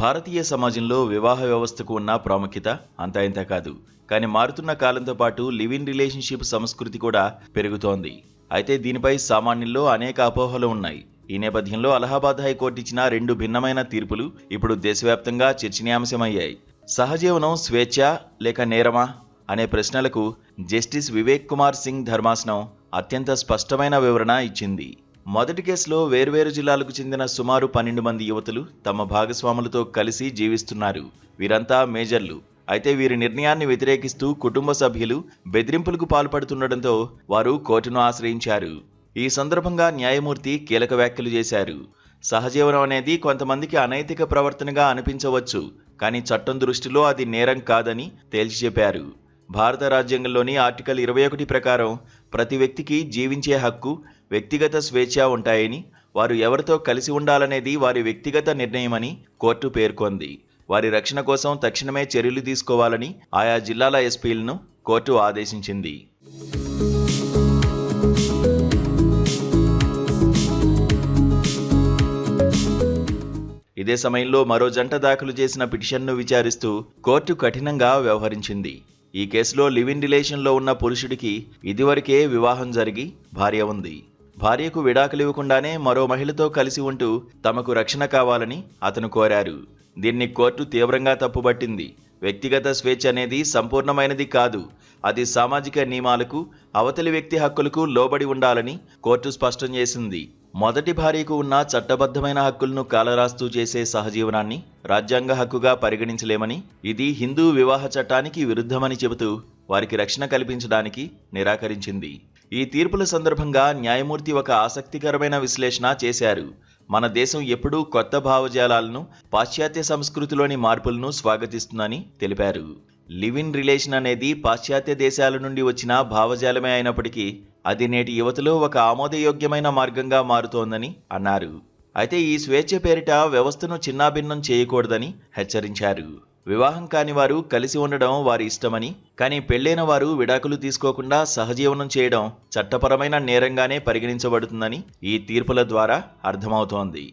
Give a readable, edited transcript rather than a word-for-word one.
భారతీయ సమాజంలో వివాహ వ్యవస్థకు ఉన్న ప్రాముఖ్యత అంతా ఇంత కాదు. కానీ మారుతున్న కాలంతో పాటు లివ్ ఇన్ రిలేషన్షిప్ సంస్కృతి కూడా పెరుగుతోంది. అయితే దీనిపై సామాన్యుల్లో అనేక అపోహలు ఉన్నాయి. ఈ నేపథ్యంలో అలహాబాద్ హైకోర్టు ఇచ్చిన 2 భిన్నమైన తీర్పులు ఇప్పుడు దేశవ్యాప్తంగా చర్చనీయాంశమయ్యాయి. సహజీవనం స్వేచ్ఛ లేక నేరమా అనే ప్రశ్నలకు జస్టిస్ వివేక్ కుమార్ సింగ్ ధర్మాసనం అత్యంత స్పష్టమైన వివరణ ఇచ్చింది. మొదటి కేసులో వేర్వేరు జిల్లాలకు చెందిన సుమారు 12 మంది యువతులు తమ భాగస్వాములతో కలిసి జీవిస్తున్నారు. వీరంతా మేజర్లు. అయితే వీరి నిర్ణయాన్ని వ్యతిరేకిస్తూ కుటుంబ సభ్యులు బెదిరింపులకు పాల్పడుతుండటంతో వారు కోర్టును ఆశ్రయించారు. ఈ సందర్భంగా న్యాయమూర్తి కీలక వ్యాఖ్యలు చేశారు. సహజీవనం అనేది కొంతమందికి అనైతిక ప్రవర్తనగా అనిపించవచ్చు, కానీ చట్టం దృష్టిలో అది నేరం కాదని తేల్చి చెప్పారు. భారత రాజ్యాంగంలోని ఆర్టికల్ 21 ప్రకారం ప్రతి వ్యక్తికి జీవించే హక్కు, వ్యక్తిగత స్వేచ్ఛ ఉంటాయని, వారు ఎవరితో కలిసి ఉండాలనేది వారి వ్యక్తిగత నిర్ణయమని కోర్టు పేర్కొంది. వారి రక్షణ కోసం తక్షణమే చర్యలు తీసుకోవాలని ఆయా జిల్లాల ఎస్పీలను కోర్టు ఆదేశించింది. ఇదే సమయంలో మరో జంట దాఖలు చేసిన పిటిషన్ను విచారిస్తూ కోర్టు కఠినంగా వ్యవహరించింది. ఈ కేసులో లివ్ ఇన్ రిలేషన్లో ఉన్న పురుషుడికి ఇదివరకే వివాహం జరిగి భార్య ఉంది. భార్యకు విడాకులు ఇవ్వకుండానే మరో మహిళతో కలిసి ఉంటూ తమకు రక్షణ కావాలని అతను కోరారు. దీన్ని కోర్టు తీవ్రంగా తప్పుబట్టింది. వ్యక్తిగత స్వేచ్ఛ అనేది సంపూర్ణమైనది కాదు, అది సామాజిక నియమాలకు, అవతలి వ్యక్తి హక్కులకు లోబడి ఉండాలని కోర్టు స్పష్టం చేసింది. మొదటి భార్యకు ఉన్న చట్టబద్ధమైన హక్కులను కాలరాస్తూ చేసే సహజీవనాన్ని రాజ్యాంగ హక్కుగా పరిగణించలేమని, ఇది హిందూ వివాహ చట్టానికి విరుద్ధమని చెబుతూ వారికి రక్షణ కల్పించడానికి నిరాకరించింది. ఈ తీర్పుల సందర్భంగా న్యాయమూర్తి ఒక ఆసక్తికరమైన విశ్లేషణ చేశారు. మన దేశం ఎప్పుడూ కొత్త భావజాలాలను, పాశ్చాత్య సంస్కృతిలోని మార్పులను స్వాగతిస్తుందని తెలిపారు. లివ్ ఇన్ రిలేషన్ అనేది పాశ్చాత్య దేశాల నుండి వచ్చిన భావజాలమే అయినప్పటికీ అది నేటి యువతలో ఒక ఆమోదయోగ్యమైన మార్గంగా మారుతోందని అన్నారు. అయితే ఈ స్వేచ్ఛ పేరిట వ్యవస్థను చిన్నాభిన్నం చేయకూడదని హెచ్చరించారు. వివాహం కాని వారు కలిసి ఉండడం వారి ఇష్టమని, కానీ పెళ్లైన వారు విడాకులు తీసుకోకుండా సహజీవనం చేయడం చట్టపరమైన నేరంగానే పరిగణించబడుతుందని ఈ తీర్పుల ద్వారా అర్థమవుతోంది.